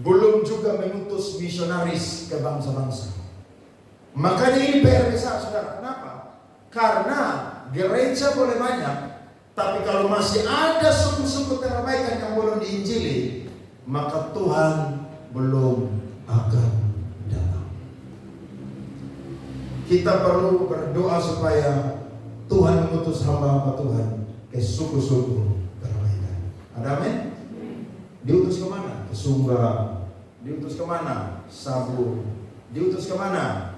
belum juga mengutus misionaris ke bangsa-bangsa. Makanya ini PR besar, saudara. Kenapa? Karena gereja boleh banyak, tapi kalau masih ada suku-suku terabaikan yang belum diinjili, maka Tuhan belum akan datang. Kita perlu berdoa supaya Tuhan mengutus hamba-hamba Tuhan ke suku-suku terabaikan. Ada amin? Diutus kemana? Ke Sumba. Diutus kemana? Sabu. Diutus kemana?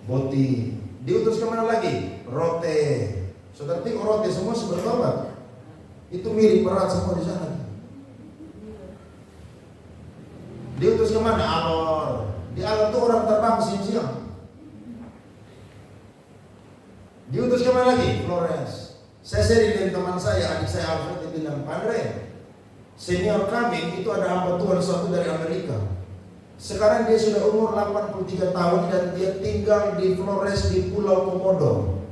Boti. Diutus kemana lagi? Rote. Saudara tengok Rote semua bertobat. Itu mirip berat semua di sana. Diutus kemana? Alor. Di Alor tuh orang terbang siang-siang. Diutus kemana lagi? Flores. Saya sering dengan teman saya, adik saya Alfred, dia bilang, Andre, senior kami itu ada hamba Tuhan satu dari Amerika. Sekarang dia sudah umur 83 tahun dan dia tinggal di Flores di Pulau Komodo.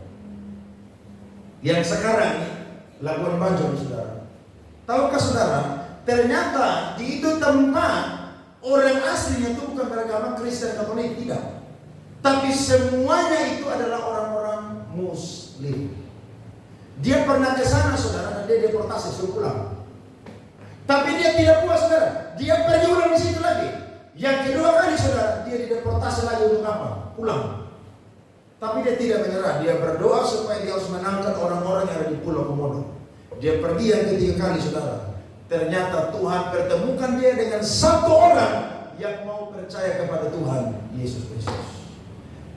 Yang sekarang Labuan Bajo, saudara. Tahukah saudara, ternyata di itu tempat orang aslinya itu bukan beragama Kristen Katolik, tidak. Tapi semuanya itu adalah orang-orang Muslim. Dia pernah ke sana, saudara, dan dia deportasi, suruh pulang. Tapi dia tidak puas, saudara. Dia pergi ulang di situ lagi. Yang kedua kali, saudara, dia dideportasi lagi untuk apa? Pulang. Tapi dia tidak menyerah. Dia berdoa supaya dia harus menangkan orang-orang yang ada di Pulau Komodo. Dia pergi yang ketiga kali, saudara. Ternyata Tuhan pertemukan dia dengan satu orang yang mau percaya kepada Tuhan Yesus Kristus.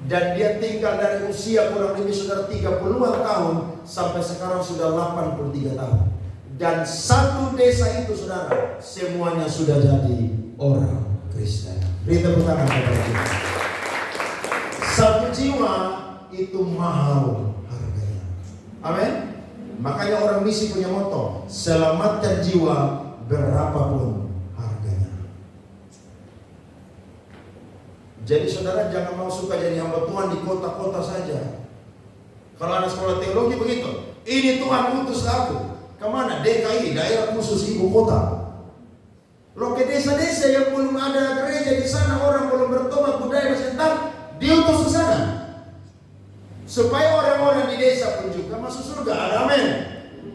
Dan dia tinggal dari usia kurang lebih saudara 30-an tahun sampai sekarang sudah 83 tahun. Dan satu desa itu, saudara, semuanya sudah jadi orang Kristen. Beri tepuk tangan kepada kita. Satu jiwa itu mahal harganya. Amin. Makanya orang misi punya moto, selamatkan jiwa berapapun harganya. Jadi saudara jangan mau suka jadi hamba Tuhan di kota-kota saja. Kalau anak sekolah teologi begitu, ini Tuhan utus aku. Kemana? DKI, daerah khusus ibu kota. Lo ke desa-desa yang belum ada gereja di sana, orang belum bertobat, budaya masih tetap, diutus ke sana. Supaya orang-orang di desa pun juga masuk surga. Amin.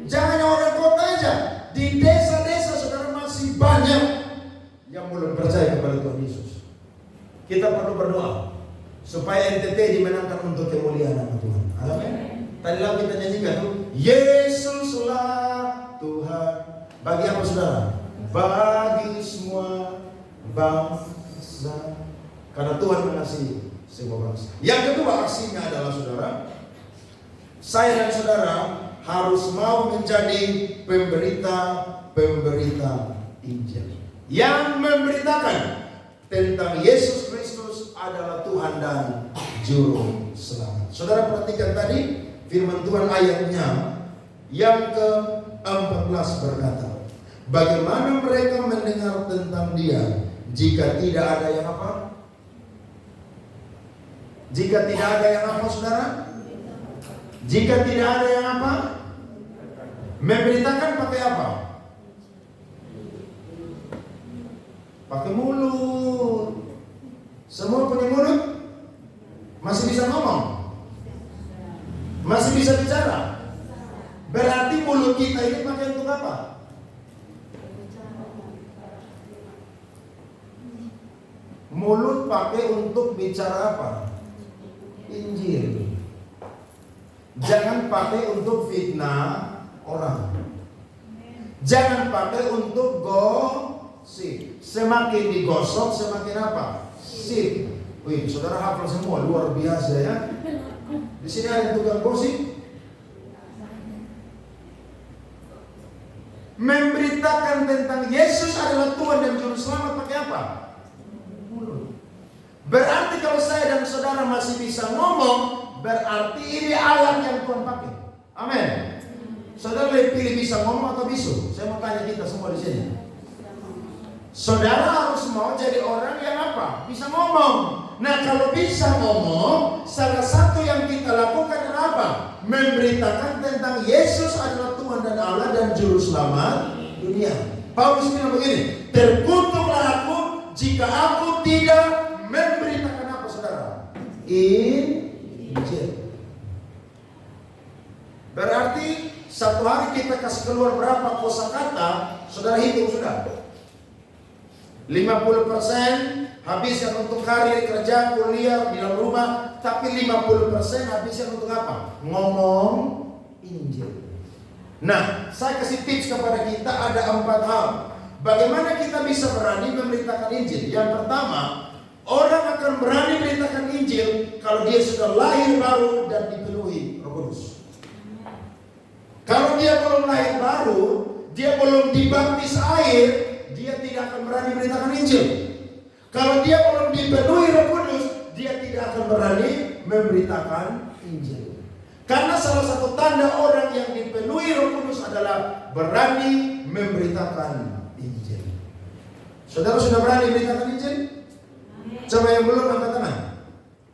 Jangan orang kota aja. Di desa-desa saudara masih banyak yang belum percaya kepada Tuhan Yesus. Kita perlu berdoa supaya NTT dimenangkan untuk kemuliaan nama Tuhan. Amin. Tadi lalu kita nyanyikan tuh, Yesuslah Tuhan. Bagi apa saudara? Bagi semua bangsa. Karena Tuhan mengasihi semua bangsa. Yang kedua aksinya adalah saudara, Saya dan saudara harus mau menjadi pemberita Injil yang memberitakan tentang Yesus Kristus adalah Tuhan dan Juru Selamat. Saudara perhatikan tadi firman Tuhan ayatnya yang ke-14 berkata, bagaimana mereka mendengar tentang Dia jika tidak ada yang apa? Jika tidak ada yang apa, saudara? Jika tidak ada yang apa? Memberitakan pakai apa? Pakai mulut. Semua punya mulut? Masih bisa ngomong? Masih bisa bicara? Berarti mulut kita ini pakai untuk apa? Mulut pakai untuk bicara apa? Injil. Jangan pakai untuk fitnah orang. Jangan pakai untuk gosip. Semakin digosok semakin apa? Sip. Wih, saudara hafal semua, luar biasa ya. Di sini ada tukang gosip. Memberitakan tentang Yesus adalah Tuhan dan Juru Selamat pakai apa? Mulut. Berarti kalau saya dan saudara masih bisa ngomong, berarti ini alat yang Tuhan pakai. Amin. Saudara lebih pilih bisa ngomong atau bisu? Saya mau tanya kita semua di sini. Saudara harus mau jadi orang yang apa? Bisa ngomong. Nah, kalau bisa ngomong, salah satu yang kita lakukan adalah apa? Memberitakan tentang Yesus adalah Tuhan dan Allah dan Juru Selamat dunia. Paulus bilang begini, terkutuklah aku jika aku tidak memberitakan apa, saudara? Injil. Berarti satu hari kita kasih keluar berapa kosakata? Saudara hitung sudah. 50% habiskan untuk karir, kerja, kuliah, di dalam rumah. Tapi 50% habiskan untuk apa? Ngomong Injil. Nah, saya kasih tips kepada kita ada 4 hal. Bagaimana kita bisa berani memberitakan Injil? Yang pertama, orang akan berani memberitakan Injil kalau dia sudah lahir baru dan dipenuhi Roh Kudus. Kalau dia belum lahir baru, dia belum dibaptis air, dia tidak akan berani memberitakan Injil. Kalau dia belum dipenuhi Roh Kudus, dia tidak akan berani memberitakan Injil. Karena salah satu tanda orang yang dipenuhi Roh Kudus adalah berani memberitakan Injil. Saudara sudah berani memberitakan Injil? Coba yang belum angkat tangan.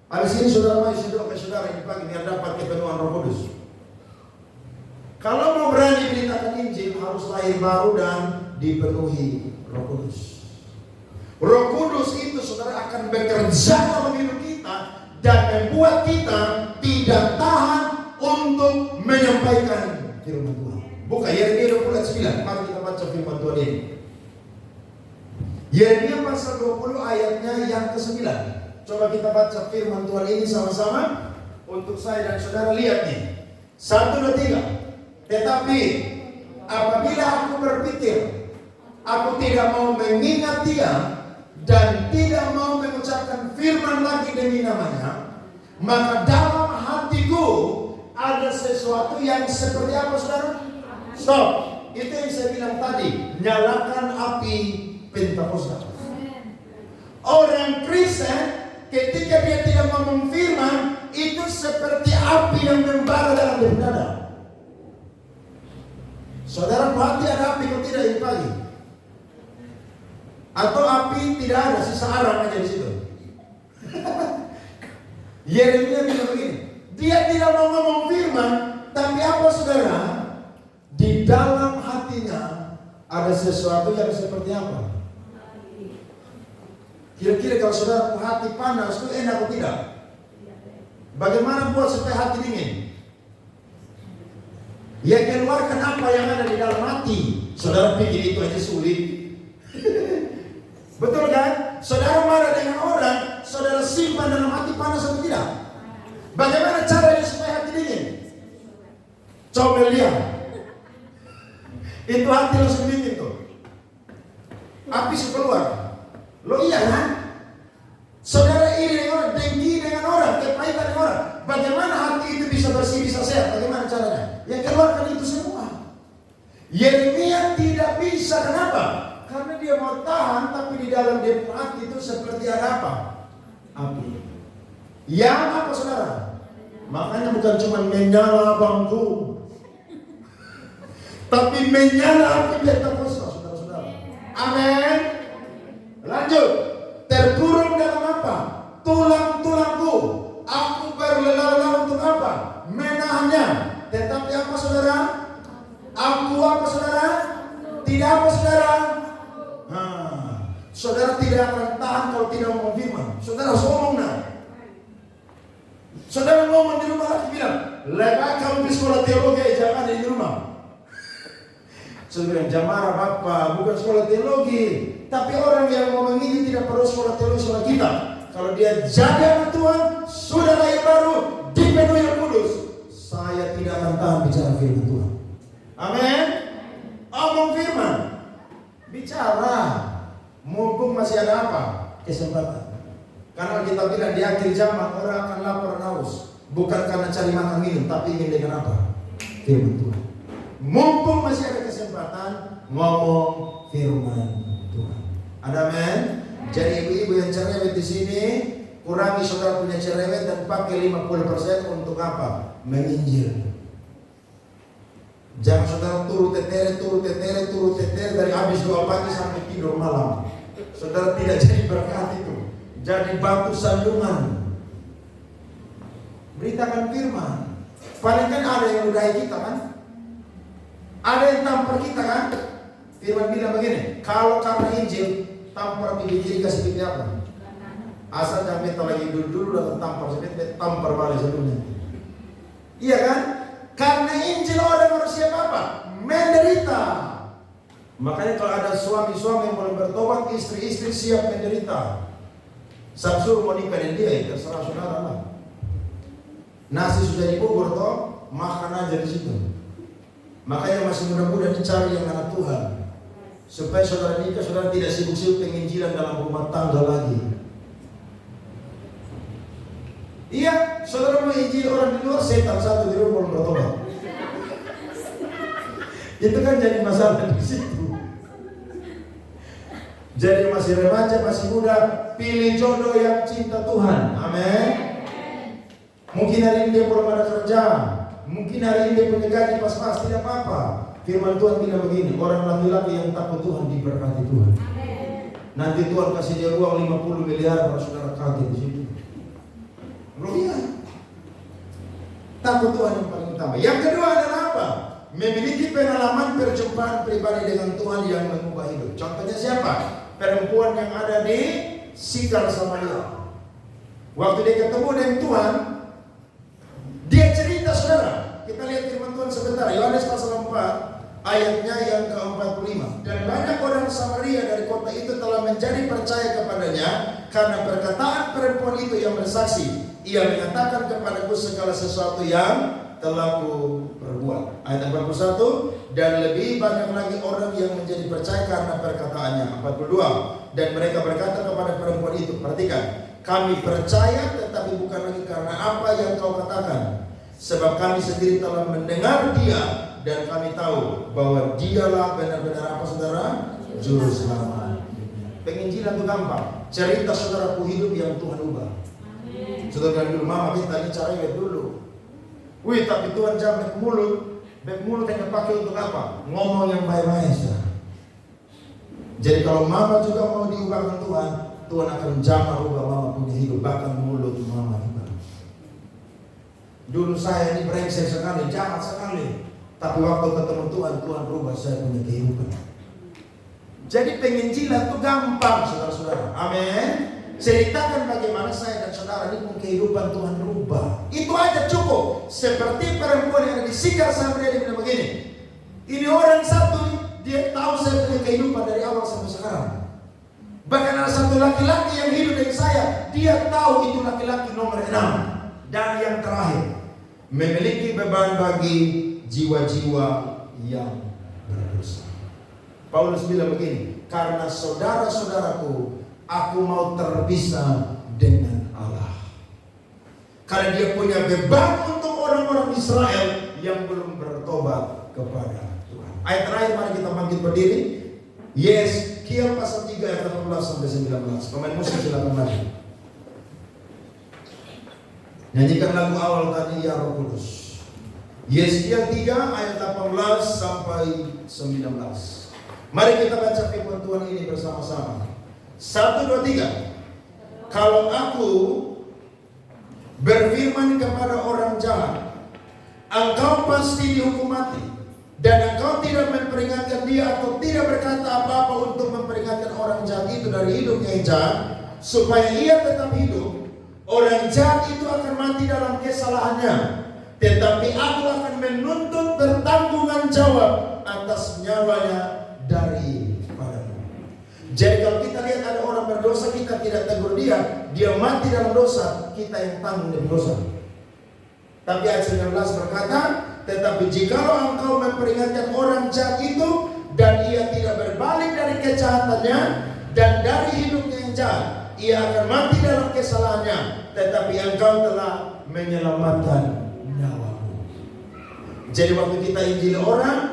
Habis ini saudara mari doa ke saudara ini pagi biar dapat kepenuhan Roh Kudus. Kalau mau berani memberitakan Injil harus lahir baru dan dipenuhi Roh Kudus. Roh Kudus itu saudara akan bekerja dalam hidup kita dan membuat kita tidak tahan untuk menyampaikan firman Tuhan. Buka Yeremia 20 ayat 9. Mari kita baca firman Tuhan ini. Yeremia pasal 20 ayatnya yang ke-9. Coba kita baca firman Tuhan ini sama-sama. Untuk saya dan saudara lihat nih. 1, 2, 3. Tetapi apabila aku berpikir aku tidak mau mengingat Dia dan tidak mau mengucapkan firman lagi demi namanya, maka dalam hatiku ada sesuatu yang seperti apa, saudara? Stop. Itu yang saya bilang tadi, nyalakan api Pentakosta. Orang Kristen ketika dia tidak ngomong firman, itu seperti api yang membara dalam dada. Saudara perhati ada api atau tidak ini pagi? Atau api tidak ada, sisa arang aja di situ. Yeremia bilang begini, dia tidak mau ngomong firman, tapi apa saudara? Di dalam hatinya ada sesuatu yang seperti apa? Kira-kira kalau saudara hati panas itu enak atau tidak? Bagaimana buat supaya hati dingin? Ya keluarkan apa yang ada di dalam hati. Saudara pikir itu aja sulit. Betul kan? Saudara marah dengan orang, saudara simpan dalam hati panas atau tidak? Bagaimana caranya supaya hati dingin? Coba lihat. Itu hati langsung dingin tuh. Api sudah keluar. Lo iya kan? Saudara iri dengan orang, dengki dengan orang, kepahitan dengan orang. bagaimana hati itu bisa bersih, bisa sehat? Bagaimana caranya? Ya keluarkan itu semua. Yeremia tidak bisa, kenapa? Karena dia mau tahan, tapi di dalam dia hati itu seperti ada apa? Api. Yang apa saudara? Makanya bukan cuma menyala bangku, tapi menyala api di atas saudara-saudara. Amin. Lanjut. Terkurung dalam apa? Tulang-tulangku. Aku berlelah-lelah untuk apa? Menahannya. Tetapi apa saudara? Aku apa saudara? Tidak apa saudara? Saudara tidak akan tahan kalau tidak ngomong firman. Saudara harus ngomong nah. Saudara ngomong di rumah lagi bilang, lebih kamu di sekolah teologi, jangan di rumah. Saudara bilang, Jamara Bapak, bukan sekolah teologi. Tapi orang yang ngomong ini tidak perlu sekolah teologi sekolah kita. Kalau dia jadi anak Tuhan, sudah lahir baru, dipenuhi Roh Kudus, saya tidak akan tahan bicara firman Tuhan. Amin. Omong firman, bicara. Mumpung masih ada apa? Kesempatan. Karena kita bilang di akhir zaman orang akan lapar dan haus, bukan karena cari makan minum, tapi ingin dengan apa? Firman Tuhan. Mumpung masih ada kesempatan, ngomong firman Tuhan. Ada amin? Jadi ibu-ibu yang cerewet di sini, kurangi saudara punya cerewet dan pakai 50% untuk apa? Menginjil. Jangan saudara turu tetere dari habis doa pagi sampai tidur malam. Saudara tidak jadi berkat itu, jadi batu sandungan. Beritakan firman. Paling kan ada yang ludahi kita kan? Ada yang tampar kita kan? Firman bilang begini, kalau karena Injil tampar bibir kiri kasih bibir apa? Asal jangan kita lagi dulu dan tampar sebetulnya tampar balik sebelumnya. Iya kan? Karena Injil orang harus siap apa? Menderita. Makanya kalau ada suami-suami yang boleh bertobat, istri-istri siap menderita. Samsul mau nikah dengan dia, ya terserah saudara lah. Nasi sudah dibubur toh, makan aja di situ. Makanya masih muda-muda dicari yang anak Tuhan, supaya saudara nikah, saudara tidak sibuk-sibuk penginjilan dalam rumah tangga lagi. Iya, saudara mau injil orang di luar, setan satu di rumah bertobat. Itu kan jadi masalah di situ. Jadi masih remaja, masih muda, pilih jodoh yang cinta Tuhan. Amin. Mungkin hari ini dia belum ada kerja, mungkin hari ini dia punya gaji pas-pas, tidak apa-apa. Firman Tuhan bilang begini, orang laki-laki yang takut Tuhan diberkati Tuhan. Nanti Tuhan kasih dia uang 50 miliar kalau saudara kaget di situ. Iya. Takut Tuhan yang paling utama. Yang kedua adalah apa? Memiliki pengalaman perjumpaan pribadi dengan Tuhan yang mengubah hidup. Contohnya siapa? Perempuan yang ada di Sikar Samaria. Waktu dia ketemu dengan Tuhan, dia cerita saudara. Kita lihat firman Tuhan sebentar. Yohanes pasal 4 ayatnya yang ke-45. Dan banyak orang Samaria dari kota itu telah menjadi percaya kepadanya karena perkataan perempuan itu yang bersaksi. Ia mengatakan kepadaku segala sesuatu yang telah ku perbuat. Ayat 41. Dan lebih banyak lagi orang yang menjadi percaya karena perkataannya. 42. Dan mereka berkata kepada perempuan itu, perhatikan, kami percaya tetapi bukan lagi karena apa yang kau katakan, sebab kami sendiri telah mendengar dia dan kami tahu bahwa dialah benar-benar apa saudara? Juru selamat. Penginjilan itu gampang. Cerita saudaraku hidup yang Tuhan ubah. Saudara dulu, mama minta ini caranya dulu. Wih, tapi Tuhan jangan bek mulut hanya pakai untuk apa? Ngomong yang baik-baik saudara. Jadi kalau mama juga mau diubahkan Tuhan, Tuhan akan jamah ubah mama punya hidup, bahkan mulut mama juga. Dulu saya ini brengsek sekali, jahat sekali. Tapi waktu ketemu Tuhan, Tuhan rubah saya punya kehidupan. Jadi penginjilan itu gampang saudara-saudara. Amin. Ceritakan bagaimana saya dan saudara ini punya kehidupan Tuhan rubah. Itu aja cukup. Seperti perempuan yang ada di Sikar Samaria, dia bilang begini. Ini orang satu, dia tahu saya punya kehidupan dari awal sampai sekarang. Bahkan ada satu laki-laki yang hidup dengan saya, dia tahu itu laki-laki nomor 6. Dan yang terakhir, memiliki beban bagi jiwa-jiwa yang berdosa. Paulus bilang begini, karena saudara-saudaraku, aku mau terpisah dengan Allah. Karena dia punya beban untuk orang-orang Israel yang belum bertobat kepada Tuhan. Ayat terakhir, mari kita bangkit berdiri. Yeskiel pasal 3 ayat 18 sampai 19. Pemain musik silakan maju. Nyanyikan lagu awal tadi, Ya Roh Kudus. Yeskiel 3 ayat 18 sampai 19. Mari kita baca firman Tuhan ini bersama-sama. 1, 2, 3. Kalau aku berfirman kepada orang jahat, engkau pasti dihukum mati, dan engkau tidak memperingatkan dia atau tidak berkata apa-apa untuk memperingatkan orang jahat itu dari hidupnya yang jahat, supaya ia tetap hidup, orang jahat itu akan mati dalam kesalahannya, tetapi aku akan menuntut pertanggungan jawab atas nyawanya daripadamu. Jadi kalau kita lihat ada orang berdosa, kita tidak tegur dia, dia mati dalam dosa, kita yang tanggung dengan dosa. Tapi ayat 19 berkata, tetapi jikalau engkau memperingatkan orang jahat itu, dan ia tidak berbalik dari kejahatannya, dan dari hidupnya yang jahat, ia akan mati dalam kesalahannya, tetapi engkau telah menyelamatkan nyawamu. Jadi waktu kita injili orang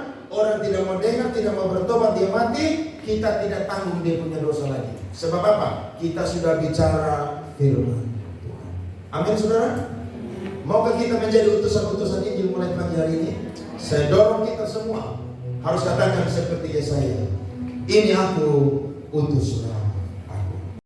tidak mau dengar, tidak mau bertobat, dia mati, kita tidak tanggung dia punya dosa lagi. Sebab apa? Kita sudah bicara firman Tuhan. Amin saudara? Maukah kita menjadi utusan-utusan Injil mulai pagi hari ini? Saya dorong kita semua harus katakan seperti Yesaya, ini aku utus saudara.